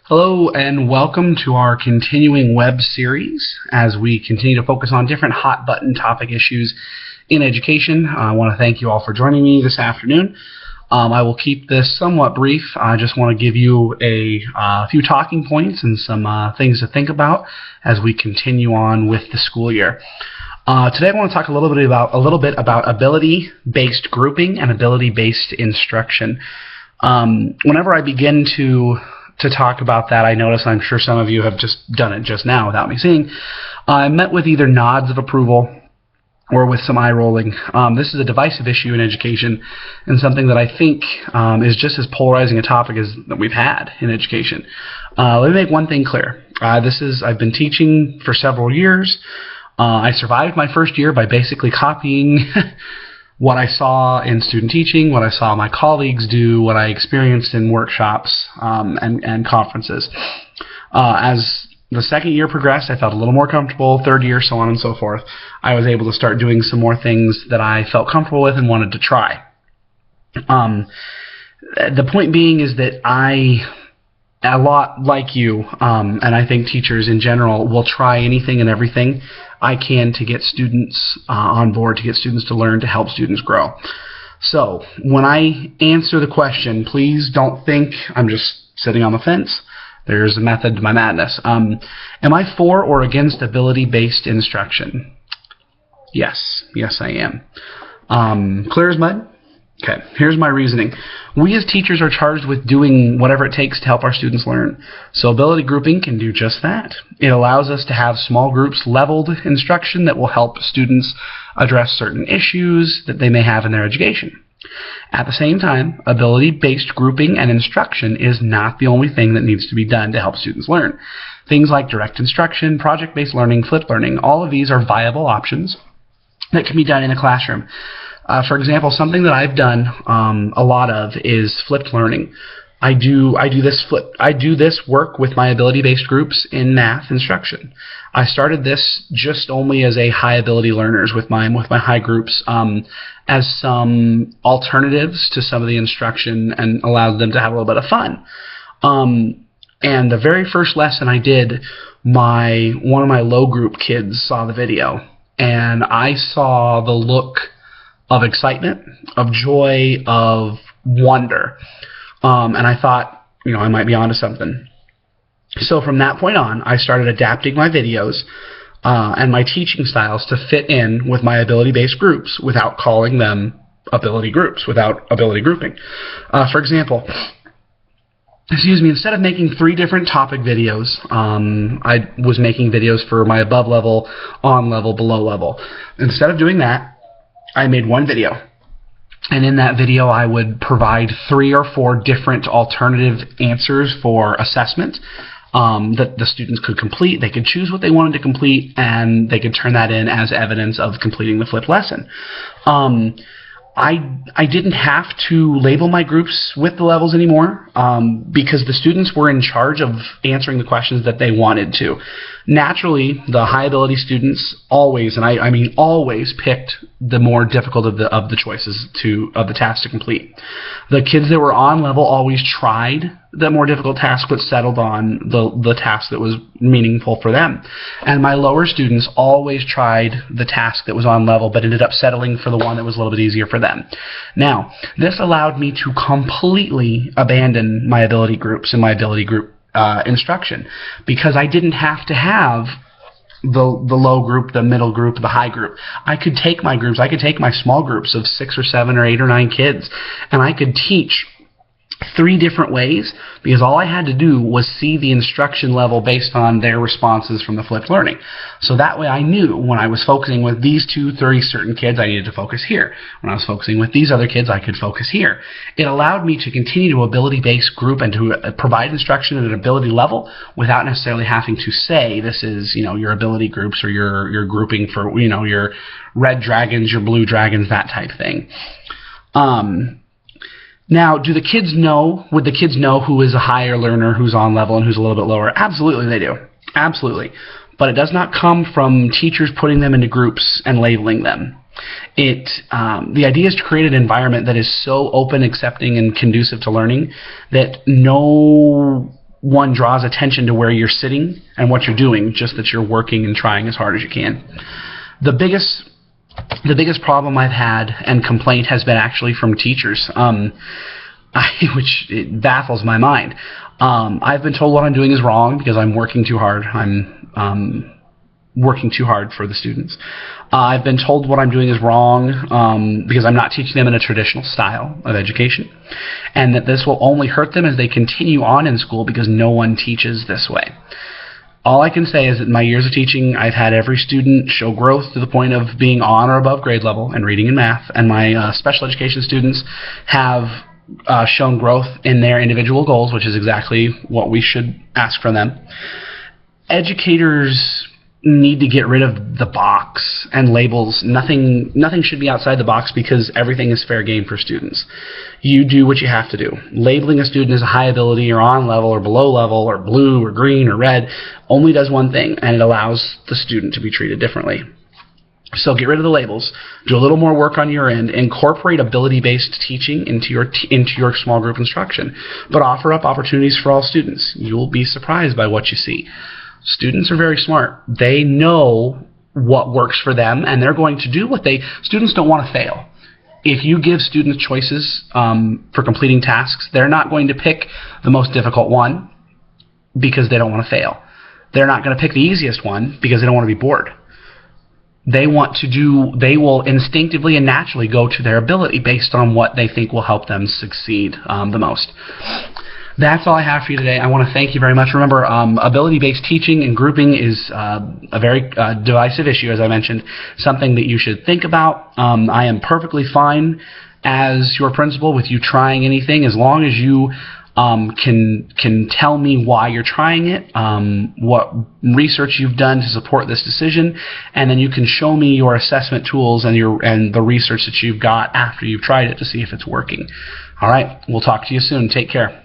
Hello and welcome to our continuing web series as we continue to focus on different hot button topic issues in education. I want to thank you all for joining me this afternoon. I will keep this somewhat brief. I just want to give you a few talking points and some things to think about as we continue on with the school year. Today I want to talk a little bit about ability-based grouping and ability-based instruction. Whenever I begin to talk about that, I notice, I'm sure some of you have just done it just now without me seeing, I met with either nods of approval or with some eye rolling. This is a divisive issue in education and something that I think is just as polarizing a topic as that we've had in education. Let me make one thing clear. I've been teaching for several years. I survived my first year by basically copying what I saw in student teaching, what I saw my colleagues do, what I experienced in workshops and conferences. As the second year progressed, I felt a little more comfortable. Third year, so on and so forth, I was able to start doing some more things that I felt comfortable with and wanted to try. The point being is that a lot like you, and I think teachers in general, will try anything and everything I can to get students on board, to get students to learn, to help students grow. So when I answer the question, please don't think I'm just sitting on the fence. There's a method to my madness. Am I for or against ability-based instruction? Yes, I am. Clear as mud? Okay, here's my reasoning. We as teachers are charged with doing whatever it takes to help our students learn. So ability grouping can do just that. It allows us to have small groups leveled instruction that will help students address certain issues that they may have in their education. At the same time, ability-based grouping and instruction is not the only thing that needs to be done to help students learn. Things like direct instruction, project-based learning, flipped learning, all of these are viable options that can be done in a classroom. For example, something that I've done a lot of is flipped learning. I do this work with my ability-based groups in math instruction. I started this just only as a high ability learners with my high groups as some alternatives to some of the instruction and allowed them to have a little bit of fun. And the very first lesson I did, one of my low group kids saw the video, and I saw the look of excitement, of joy, of wonder. And I thought, I might be onto something. So from that point on, I started adapting my videos and my teaching styles to fit in with my ability-based groups without calling them ability groups, without ability grouping. For example, instead of making 3 different topic videos, I was making videos for my above level, on level, below level. Instead of doing that, I made one video, and in that video I would provide 3 or 4 different alternative answers for assessment that the students could complete. They could choose what they wanted to complete, and they could turn that in as evidence of completing the flipped lesson. I didn't have to label my groups with the levels anymore because the students were in charge of answering the questions that they wanted to. Naturally, the high ability students always, and I mean always, picked the more difficult of the choices of the tasks to complete. The kids that were on level always tried the more difficult task but settled on the task that was meaningful for them. And my lower students always tried the task that was on level but ended up settling for the one that was a little bit easier for them. Now, this allowed me to completely abandon my ability groups and my ability group instruction, because I didn't have to have the low group, the middle group, the high group. I could take my groups, I could take my small groups of 6 or 7 or 8 or 9 kids, and I could teach 3 different ways, because all I had to do was see the instruction level based on their responses from the flipped learning. So that way I knew when I was focusing with these 2, 3 certain kids, I needed to focus here. When I was focusing with these other kids, I could focus here. It allowed me to continue to ability-based group and to provide instruction at an ability level without necessarily having to say this is, your ability groups or your grouping for, your red dragons, your blue dragons, that type thing. Now, would the kids know who is a higher learner, who's on level, and who's a little bit lower? Absolutely they do. Absolutely. But it does not come from teachers putting them into groups and labeling them. The idea is to create an environment that is so open, accepting, and conducive to learning that no one draws attention to where you're sitting and what you're doing, just that you're working and trying as hard as you can. The biggest problem I've had and complaint has been actually from teachers, which it baffles my mind. I've been told what I'm doing is wrong because I'm working too hard. I'm working too hard for the students. I've been told what I'm doing is wrong because I'm not teaching them in a traditional style of education, and that this will only hurt them as they continue on in school because no one teaches this way. All I can say is that in my years of teaching, I've had every student show growth to the point of being on or above grade level in reading and math, and my special education students have shown growth in their individual goals, which is exactly what we should ask from them. Educators need to get rid of the box and labels. Nothing should be outside the box because everything is fair game for students. You do what you have to do. Labeling a student as a high ability or on level or below level or blue or green or red only does one thing, and it allows the student to be treated differently. So get rid of the labels. Do a little more work on your end. Incorporate ability-based teaching into your small group instruction, but offer up opportunities for all students. You'll be surprised by what you see. Students are very smart. They know what works for them, and they're going to do students don't want to fail. If you give students choices for completing tasks, they're not going to pick the most difficult one because they don't want to fail. They're not going to pick the easiest one because they don't want to be bored. They will instinctively and naturally go to their ability based on what they think will help them succeed the most. That's all I have for you today. I want to thank you very much. Remember, ability-based teaching and grouping is a very divisive issue, as I mentioned, something that you should think about. I am perfectly fine as your principal with you trying anything as long as you can tell me why you're trying it, what research you've done to support this decision, and then you can show me your assessment tools and the research that you've got after you've tried it to see if it's working. All right, we'll talk to you soon. Take care.